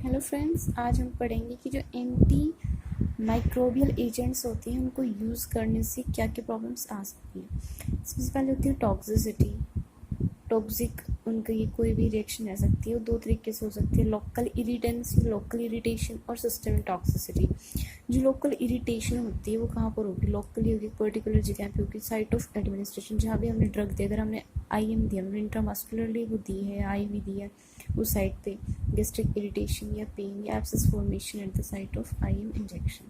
Hello friends, आज हम पढ़ेंगे कि जो एंटी माइक्रोबियल एजेंट्स होते हैं उनको यूज़ करने से क्या क्या प्रॉब्लम्स आ सकती हैं। सबसे पहले होती है टॉक्सिसिटी। टॉक्सिक उनका ये कोई भी रिएक्शन रह सकती है, वो दो तरीके से हो सकती है, लोकल इरिटेंसी, लोकल इरिटेशन और सिस्टमिक टॉक्सिसिटी। जो लोकल इरिटेशन होती है वो कहाँ पर होगी? लोकली होगी, पर्टिकुलर जगह पे होगी, साइट ऑफ एडमिनिस्ट्रेशन, जहाँ भी हमने ड्रग दिया, अगर हमने IM दिया, हमने इंट्रामस्कुलरली वो दी है, IV दी है, उस साइट पे गैस्ट्रिक इरिटेशन या पेन या abscess formation at the site of IM injection.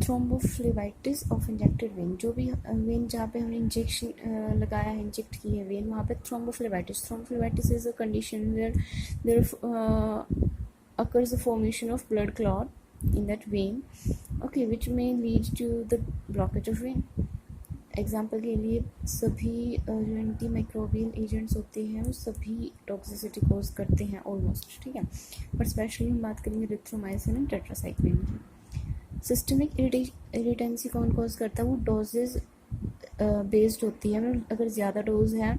Thrombophlebitis of injected when, जो भी वेन जहाँ पे हमने इंजेक्शन लगाया है, इंजेक्ट की है वेन, वहाँ पे thrombophlebitis. Thrombophlebitis is a condition where there occurs the formation of blood clot in that vein, okay, which may lead to the blockage of vein. Example के लिए सभी जो एंटी माइक्रोबियल एजेंट्स होते हैं वो सभी टॉक्सिसिटी कोज करते हैं ऑलमोस्ट, ठीक है, बट स्पेशली हम बात करेंगे रिथ्रोमाइसिन एंड टेट्रासाइक्लिन की। सिस्टमिक इरिटेंसी कौन कॉज करता है? वो डोजेज बेस्ड होती है, मतलब अगर ज़्यादा डोज है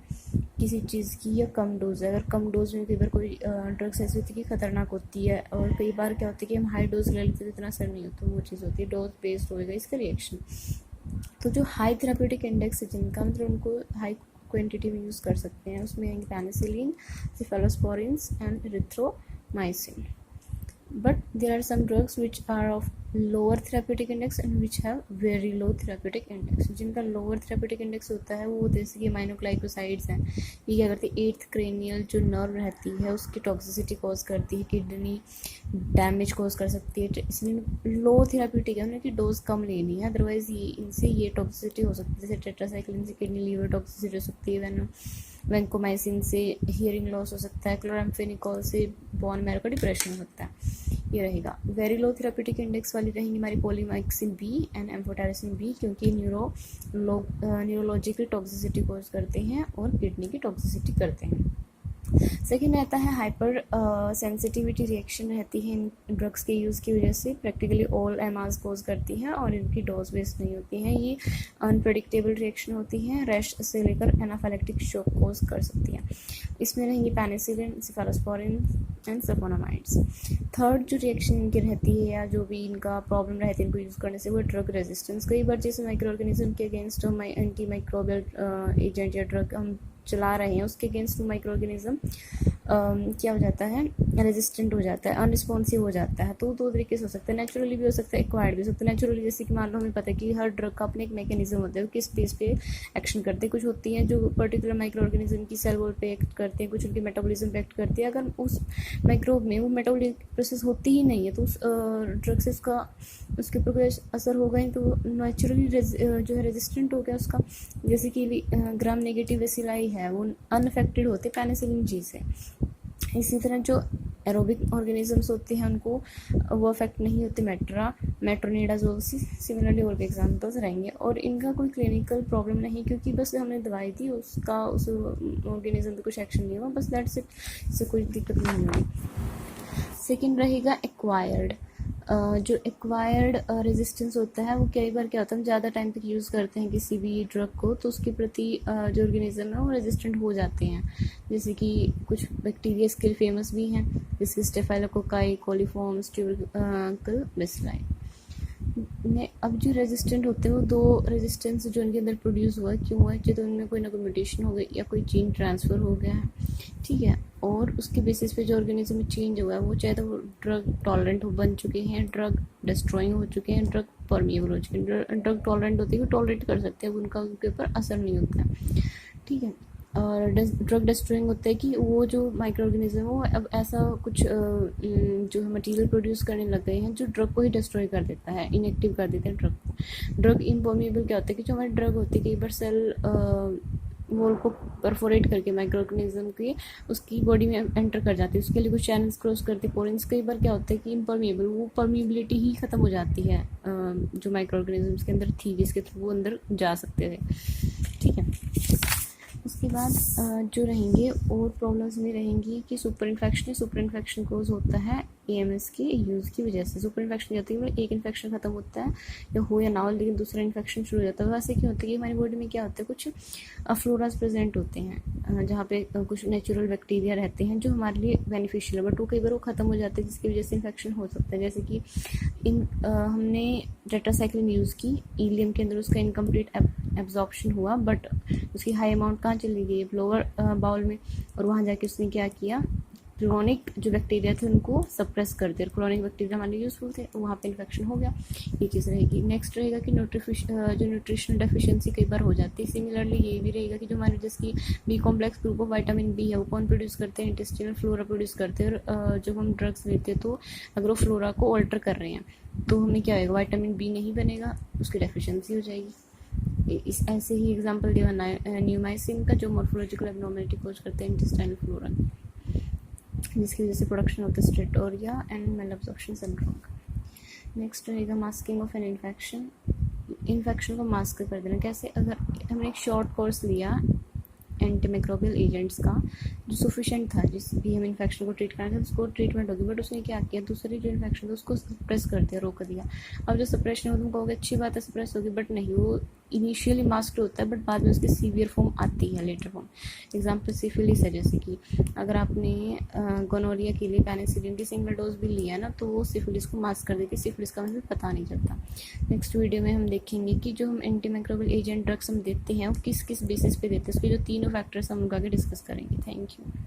किसी चीज़ की या कम डोज है। अगर कम डोज में कई बार कोई ड्रग्स ऐसी होती है कि ख़तरनाक होती है, और कई बार क्या होती है कि हम हाई डोज ले लेते हैं तो इतना असर नहीं होता, वो चीज़ होती है, डोज बेस्ड होएगा इसका रिएक्शन। तो जो हाई थेराप्यूटिक इंडेक्स है जिनका, मतलब उनको हाई क्वांटिटी में यूज़ कर सकते हैं, उसमें आएंगे penicillin, cephalosporins and erythromycin. But there are some drugs which are of lower therapeutic index and which have very low therapeutic index. जिनका lower therapeutic index होता है वो जैसे कि माइनोग्लाइकोसाइड्स हैं, ये क्या करती है, 8th cranial जो नर्व रहती है उसकी टॉक्सिसिटी कॉज करती है, किडनी डैमेज कॉज कर सकती है, इसलिए लो थेराप्यूटिक है, उनकी डोज कम लेनी है, अदरवाइज ये इनसे ये टॉक्सिसिटी हो सकती है। जैसे टेट्रासाइक्लिन से किडनी लीवर टॉक्सिसिटी हो सकती है, वैंकोमाइसिन से हियरिंग लॉस हो सकता है, क्लोराम्फेनिकोल से बोन मैरो का डिप्रेशन हो सकता है। ये रहेगा वेरी लो थेराप्यूटिक इंडेक्स वाली रहेंगी हमारी पोलीमाइक्सिन B एंड एम्फोटेरिसिन B, क्योंकि न्यूरोलॉजिकल टॉक्सिसिटी कॉज करते हैं और किडनी की टॉक्सिसिटी करते हैं। सेकेंड रहता है हाइपर सेंसिटिविटी रिएक्शन रहती है इन ड्रग्स के यूज़ की वजह से, प्रैक्टिकली ऑल एमाज कोज करती हैं और इनकी डोज बेस्ड नहीं होती हैं, ये अनप्रेडिक्टेबल रिएक्शन होती हैं, रैश से लेकर एनाफाइलेक्टिक शॉक कोज कर सकती हैं। इसमें रहेंगी penicillin, cephalosporin and sulphonamides. Third जो रिएक्शन इनकी रहती है या जो भी इनका प्रॉब्लम रहती है इनको यूज़ करने से, वो ड्रग रेजिस्टेंस। कई बार जैसे माइक्रो ऑर्गेनिज्म के अगेंस्ट एंटी माइक्रोबियल एजेंट या ड्रग हम चला रहे हैं, उसके अगेंस्ट माइक्रो ऑर्गेनिज्म क्या हो जाता है, रेजिस्टेंट हो जाता है, अनरिस्पॉन्सिव हो जाता है। तो दो तरीके से हो सकता है, नेचुरली भी हो सकता है, एक्वायर्ड भी हो सकता है। नेचुरली जैसे कि मान लो हमें पता है कि हर ड्रग का अपने एक मैकेनिज्म होता है, किस बेस पे एक्शन करते हैं। कुछ होती हैं जो पर्टिकुलर माइक्रो ऑर्गेनिज्म की सेल वॉल पे एक्ट करते हैं, कुछ उनके मेटाबॉलिज्म पे एक्ट करते हैं। अगर उस माइक्रोब में वो मेटाबॉलिक प्रोसेस होती ही नहीं है तो उस ड्रग से उसके ऊपर कोई असर होगा ही, तो नेचुरली जो है रेजिस्टेंट हो गया उसका। जैसे कि ग्राम नेगेटिव बेसिलाई है, वो अनअफेक्टेड होते पेनिसिलिन G से। इसी तरह जो एरोबिक ऑर्गेनिजम्स होते हैं उनको वो अफेक्ट नहीं होते मेट्रोनिडाजोल से। सिमिलरली और भी एग्जांपल्स रहेंगे, और इनका कोई क्लिनिकल प्रॉब्लम नहीं, क्योंकि बस हमने दवाई दी, उसका उस ऑर्गेनिज्म पे कुछ एक्शन नहीं हुआ, बस दैट्स इट, इससे कोई दिक्कत नहीं होगी। सेकेंड रहेगा एक्वायर्ड। जो एक्वायर्ड रेजिस्टेंस होता है वो कई बार क्या होता है, हम ज़्यादा टाइम तक यूज़ करते हैं किसी भी ड्रग को, तो उसके प्रति जो ऑर्गेनिज्म है वो रेजिस्टेंट हो जाते हैं। जैसे कि कुछ बैक्टीरिया इसके लिए फेमस भी हैं, जैसे स्टेफाइलोकोकाई, कोलीफॉर्म्स, ट्यूबरकल बेसिलाई। अब जो रेजिस्टेंट होते हैं वो दो रेजिस्टेंस जो उनके अंदर प्रोड्यूस हुआ है, क्यों हुआ है? तो उनमें कोई ना कोई म्यूटेशन हो गई या कोई जीन ट्रांसफ़र हो गया है, ठीक है, और उसके बेसिस पे जो ऑर्गेनिज्म में चेंज हुआ है वो चाहे तो वो ड्रग टॉलरेंट बन चुके हैं, ड्रग डिस्ट्रॉइंग हो चुके हैं, ड्रग परमिएबल हो चुके हैं। ड्रग टॉलरेंट होती है, वो टॉलरेट कर सकते हैं, उनका उनके ऊपर असर नहीं होता है, ठीक है। और ड्रग डिस्ट्रॉइंग होता है कि वो जो माइक्रो ऑर्गेनिज्म है वो अब ऐसा कुछ जो मटेरियल प्रोड्यूस करने लग गए हैं जो ड्रग को ही डिस्ट्रॉय कर देता है, इनएक्टिव कर देते हैं ड्रग को। ड्रग इम्पर्मिएबल क्या होता है कि जो हमारी ड्रग होती है कई बार सेल वॉल को परफोरेट करके माइक्रो ऑर्गेनिज्म की उसकी बॉडी में एंटर कर जाती है, उसके लिए कुछ चैनल्स क्रॉस करती है, पोरेंस। कई बार क्या होता है कि इम्पर्मिएबल, वो परमिएबिलिटी ही ख़त्म हो जाती है जो माइक्रो ऑर्गेनिज्म्स के अंदर थी, जिसके थ्रू वो अंदर जा सकते थे, ठीक है। उसके बाद जो रहेंगे और प्रॉब्लम्स में रहेंगी कि सुपर इन्फेक्शन कोज होता है AMS के यूज़ की वजह से। सुपर इन्फेक्शन होती है, एक इन्फेक्शन खत्म होता है या हो या ना हो, लेकिन दूसरा इन्फेक्शन शुरू हो जाता है। वैसे क्यों होता है कि हमारी बॉडी में क्या होता है, कुछ फ्लोराज प्रेजेंट होते हैं जहाँ पे कुछ नेचुरल बैक्टीरिया रहते हैं जो हमारे लिए बेनिफिशियल है, बट वो कई बार वो ख़त्म हो जाते हैं जिसकी वजह से इन्फेक्शन हो सकता है। जैसे कि हमने टेट्रासाइक्लिन यूज़ की, इलियम के अंदर उसका इनकम्प्लीट एब्जॉर्प्शन हुआ, बट उसकी हाई अमाउंट कहाँ चली गई, लोअर बाउल में, और वहाँ जाके उसने क्या किया, क्रोनिक जो बैक्टीरिया थे उनको सप्रेस कर दिया। क्रोनिक बैक्टीरिया हमारे लिए यूज़फुल थे, वहाँ पे इन्फेक्शन हो गया। ये चीज़ रहेगी। नेक्स्ट रहेगा कि जो न्यूट्रिशनल डेफिशिएंसी कई बार हो जाती है। सिमिलरली ये भी रहेगा कि जो हमारे जिसकी B complex group of vitamin B है वो कौन प्रोड्यूस करते हैं, इंटेस्टिनल फ्लोरा प्रोड्यूस करते हैं। और जब हम ड्रग्स लेते हैं तो अगर वो फ्लोरा को ऑल्टर कर रहे हैं तो हमें क्या होगा, विटामिन बी नहीं बनेगा, उसकी डेफिशिएंसी हो जाएगी। इस ऐसे ही एग्जांपल दिया न्यूमाइसिन का, जो मॉर्फोलॉजिकल एब्नॉर्मलिटी कोज करते हैं इंटेस्टाइनल फ्लोरा, जिसकी वजह से प्रोडक्शन होता है स्टेटोरिया एंड मैलअब्जॉर्प्शन सिंड्रोम। नेक्स्ट रहेगा मास्किंग ऑफ एन इन्फेक्शन को मास्क कर देना। कैसे, अगर हमने एक शॉर्ट कोर्स लिया एंटीमाइक्रोबियल एजेंट्स का जो सफिशेंट था, जिस भी हम इन्फेक्शन को ट्रीट करना था उसको ट्रीटमेंट होगी, बट उसने क्या किया, दूसरी जो इन्फेक्शन था उसको सप्रेस कर दिया, रोक दिया। अब जो सप्रेशन हो, तुम कहोगे अच्छी बात है सप्रेस होगी, बट नहीं, वो इनिशियली मास्क्ड होता है, बट बाद में उसकी सीवियर फॉर्म आती है, लेटर फॉर्म। एग्जाम्पल सिफिलिस है, जैसे कि अगर आपने गोनोरिया के लिए पेनिसिलिन की सिंगल डोज भी लिया ना, तो वो सिफिलिस को मास्क कर देती है, सिफिलिस का मतलब पता नहीं चलता। नेक्स्ट वीडियो में हम देखेंगे कि जो हम एंटीमाइक्रोबियल एजेंट ड्रग्स हम देते हैं वो किस किस बेसिस पे देते हैं, उसके जो तीनों फैक्टर्स हम उनका आगे डिस्कस करेंगे। Thank you.